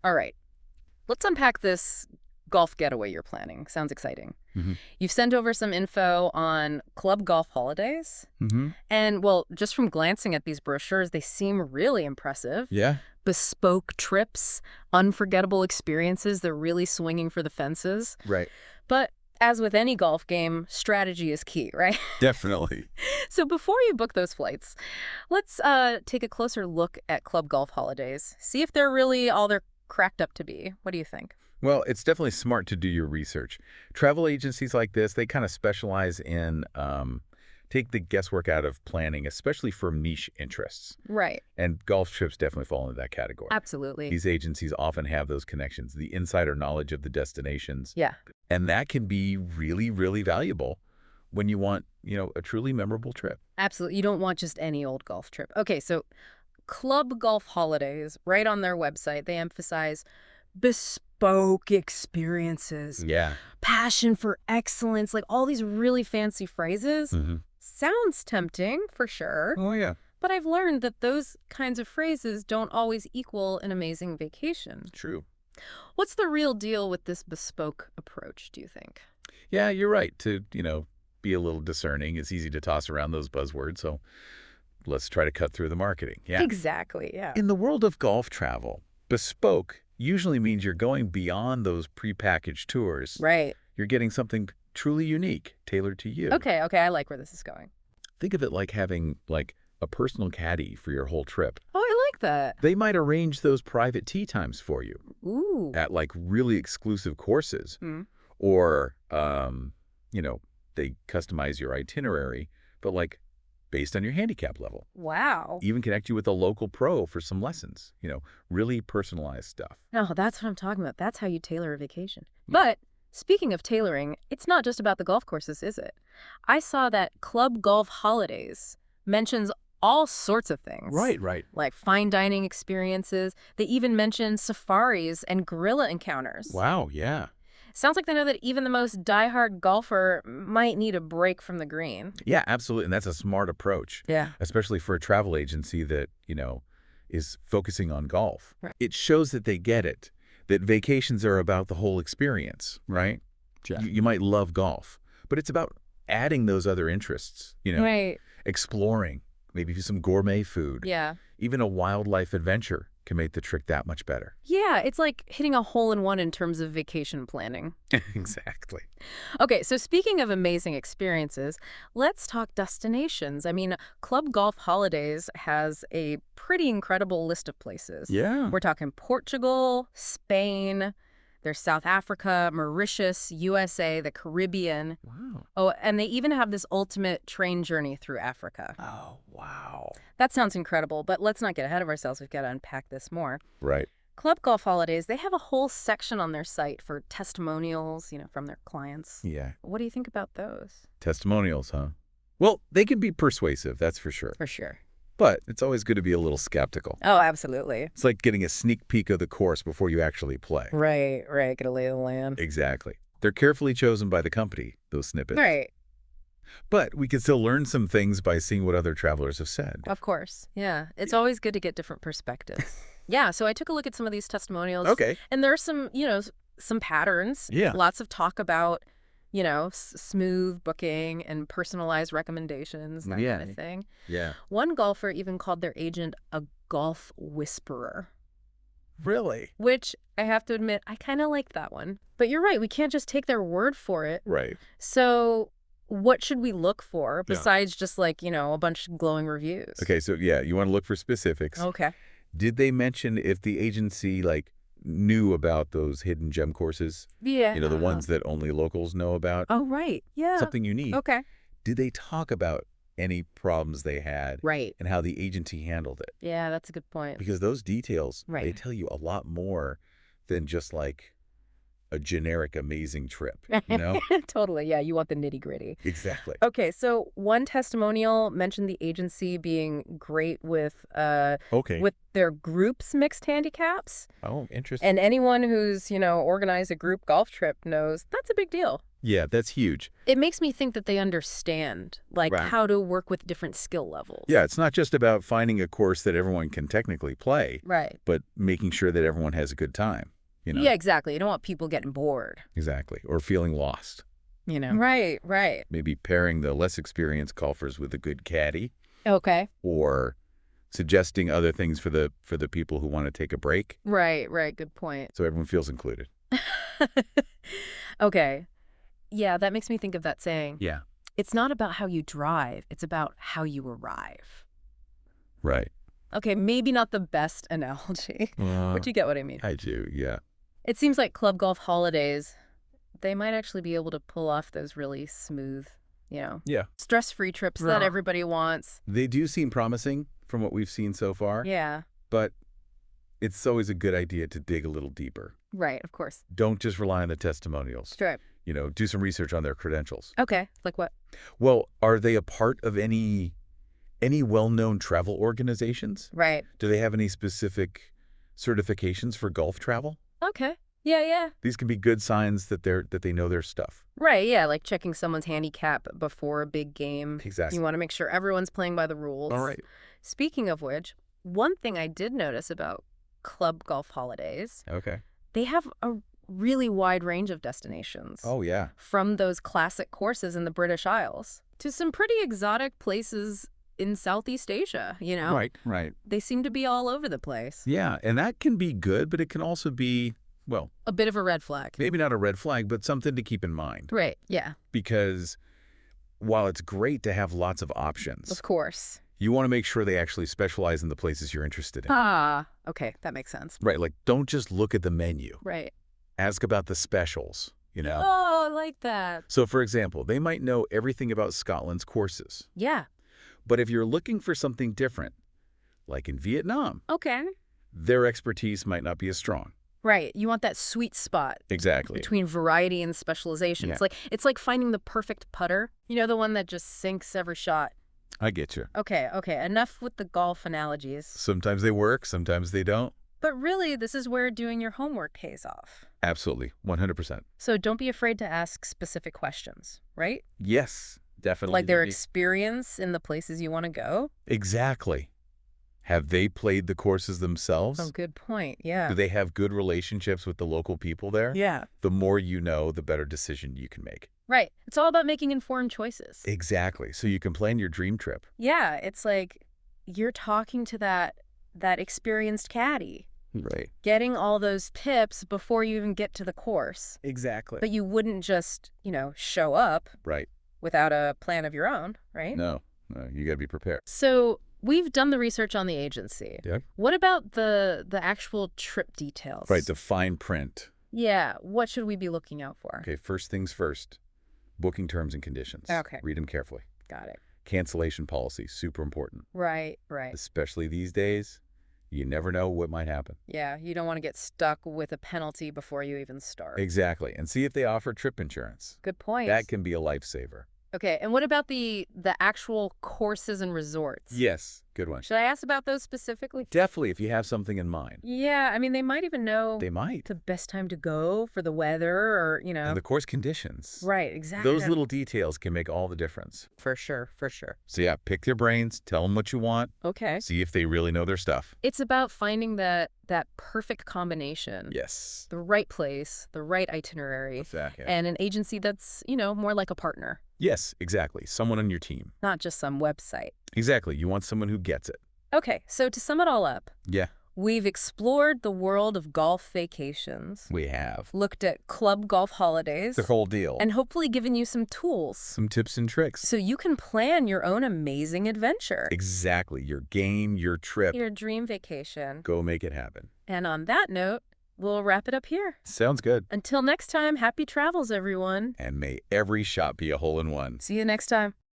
All right. Let's unpack this golf getaway you're planning. Sounds exciting. Mm-hmm. You've sent over some info on club golf holidays. Mm-hmm. And, well, just from glancing at these brochures, they seem really impressive. Yeah. Bespoke trips, unforgettable experiences. They're really swinging for the fences. Right. But as with any golf game, strategy is key, right? Definitely. So before you book those flights, let's take a closer look at club golf holidays. See if they're really all they're cracked up to be. What do you think? Well, it's definitely smart to do your research. Travel agencies like this, they kind of specialize in take the guesswork out of planning, especially for niche interests. Right. And golf trips definitely fall into that category. Absolutely. These agencies often have those connections, the insider knowledge of the destinations. Yeah. And that can be really, really valuable when you want, a truly memorable trip. Absolutely. You don't want just any old golf trip. Okay, so Club Golf Holidays, right on their website, they emphasize bespoke experiences, Yeah. passion for excellence, like all these really fancy phrases. Mm-hmm. Sounds tempting, for sure. Oh, yeah. But I've learned that those kinds of phrases don't always equal an amazing vacation. True. What's the real deal with this bespoke approach, do you think? Yeah, you're right. To, be a little discerning. It's easy to toss around those buzzwords, so let's try to cut through the marketing. Yeah. Exactly, yeah. In the world of golf travel, bespoke usually means you're going beyond those prepackaged tours. Right. You're getting something truly unique, tailored to you. Okay, I like where this is going. Think of it like having, a personal caddy for your whole trip. Oh, I like that. They might arrange those private tee times for you Ooh. at, really exclusive courses. Hmm. Or, they customize your itinerary, but, based on your handicap level. Wow. Even connect you with a local pro for some lessons, really personalized stuff. No, that's what I'm talking about. That's how you tailor a vacation. But speaking of tailoring, it's not just about the golf courses, is it? I saw that Club Golf Holidays mentions all sorts of things. Right. Like fine dining experiences. They even mention safaris and gorilla encounters. Wow, yeah. Sounds like they know that even the most diehard golfer might need a break from the green. Yeah, absolutely. And that's a smart approach. Yeah. Especially for a travel agency that, is focusing on golf. Right. It shows that they get it, that vacations are about the whole experience, right? Yeah. You might love golf, but it's about adding those other interests, Right. exploring, maybe some gourmet food. Yeah. Even a wildlife adventure can make the trip that much better. Yeah, it's like hitting a hole-in-one in terms of vacation planning. Exactly. Okay, so speaking of amazing experiences, let's talk destinations. I mean, Club Golf Holidays has a pretty incredible list of places. Yeah. We're talking Portugal, Spain, there's South Africa, Mauritius, USA, the Caribbean. Wow. Oh, and they even have this ultimate train journey through Africa. Oh, wow. That sounds incredible, but let's not get ahead of ourselves. We've got to unpack this more. Right. Club Golf Holidays, they have a whole section on their site for testimonials, from their clients. Yeah. What do you think about those? Testimonials, huh? Well, they can be persuasive, that's for sure. For sure. But it's always good to be a little skeptical. Oh, absolutely. It's like getting a sneak peek of the course before you actually play. Right. Get a lay of the land. Exactly. They're carefully chosen by the company, those snippets. Right. But we can still learn some things by seeing what other travelers have said. Of course. Yeah. It's always good to get different perspectives. Yeah. So I took a look at some of these testimonials. Okay. And there are some, some patterns. Yeah. Lots of talk about, smooth booking and personalized recommendations, that kind of thing. Yeah. One golfer even called their agent a golf whisperer. Really? Which, I have to admit, I kind of like that one. But you're right. We can't just take their word for it. Right. So what should we look for besides just a bunch of glowing reviews? Okay, so you want to look for specifics. Okay. Did they mention if the agency knew about those hidden gem courses? Yeah. The ones that only locals know about? Oh, right. Yeah. Something unique. Okay. Did they talk about any problems they had? Right. And how the agency handled it? Yeah, that's a good point. Because those details, Right. they tell you a lot more than just a generic amazing trip, Totally. Yeah, you want the nitty-gritty. Exactly. Okay, so one testimonial mentioned the agency being great with with their groups mixed handicaps. Oh, interesting. And anyone who's, organized a group golf trip knows that's a big deal. Yeah, that's huge. It makes me think that they understand, like, Right. how to work with different skill levels. Yeah, it's not just about finding a course that everyone can technically play, Right. but making sure that everyone has a good time, Yeah, exactly. You don't want people getting bored. Exactly. Or feeling lost. Right, right. Maybe pairing the less experienced golfers with a good caddy, Okay. or suggesting other things for the people who want to take a break, Right, right. Good point. so everyone feels included. Okay. Yeah, that makes me think of that saying. Yeah. It's not about how you drive, it's about how you arrive. Right. Okay, maybe not the best analogy, but you get what I mean. I do, yeah. It seems like club golf holidays, they might actually be able to pull off those really smooth, Yeah. stress-free trips that everybody wants. They do seem promising from what we've seen so far, Yeah, but it's always a good idea to dig a little deeper. right, of course. Don't just rely on the testimonials. Right. Do some research on their credentials. Okay, like what? Well, are they a part of any well-known travel organizations? Right. Do they have any specific certifications for golf travel? Okay. Yeah, yeah. These can be good signs that they know their stuff. Right, yeah, like checking someone's handicap before a big game. Exactly. You want to make sure everyone's playing by the rules. All right. Speaking of which, one thing I did notice about club golf holidays, Okay. they have a really wide range of destinations. Oh, yeah. From those classic courses in the British Isles to some pretty exotic places in Southeast Asia, Right. They seem to be all over the place. Yeah, and that can be good, but it can also be, well, A bit of a red flag. maybe not a red flag, but something to keep in mind. Right, yeah, Because while it's great to have lots of options, of course. you want to make sure they actually specialize in the places you're interested in. Ah, okay, that makes sense. Right, like don't just look at the menu. Right. Ask about the specials, Oh, I like that. So, for example, they might know everything about Scotland's courses. Yeah. But if you're looking for something different, like in Vietnam, Okay. their expertise might not be as strong. Right. You want that sweet spot Exactly. between variety and specialization. Yeah. It's like finding the perfect putter. The one that just sinks every shot. I get you. Okay. Enough with the golf analogies. Sometimes they work, sometimes they don't. But really, this is where doing your homework pays off. Absolutely. 100%. So don't be afraid to ask specific questions, right? Yes, definitely. Like their experience in the places you want to go. Exactly. Have they played the courses themselves? Oh, good point. Yeah. Do they have good relationships with the local people there? Yeah. The more you know, the better decision you can make. Right. It's all about making informed choices. Exactly. So you can plan your dream trip. Yeah. It's like you're talking to that experienced caddy. Right. Getting all those tips before you even get to the course. Exactly. But you wouldn't just, show up Right. without a plan of your own, right? No, you got to be prepared. So we've done the research on the agency. Yeah. What about the actual trip details? Right, the fine print. Yeah. What should we be looking out for? Okay, first things first. Booking terms and conditions. Okay. Read them carefully. Got it. Cancellation policy, super important. Right. Especially these days. You never know what might happen. Yeah, you don't want to get stuck with a penalty before you even start. Exactly. And see if they offer trip insurance. Good point. That can be a lifesaver. Okay, and what about the actual courses and resorts? Yes, good one. Should I ask about those specifically? Definitely, if you have something in mind. Yeah, I mean, they might even know They might. the best time to go for the weather or, And the course conditions. Right, exactly. Those little details can make all the difference. For sure. So yeah, pick their brains, tell them what you want, Okay. see if they really know their stuff. It's about finding that perfect combination. Yes. The right place, the right itinerary, Exactly. and an agency that's, more like a partner, Yes, exactly. Someone on your team. not just some website. Exactly. You want someone who gets it. Okay, so to sum it all up, Yeah, we've explored the world of golf vacations, we have. looked at club golf holidays, The whole deal. and hopefully given you some tools some tips and tricks. so you can plan your own amazing adventure. Exactly. Your game, your trip. Your dream vacation. Go make it happen. And on that note, we'll wrap it up here. Sounds good. Until next time, happy travels, everyone. And may every shot be a hole-in-one. See you next time.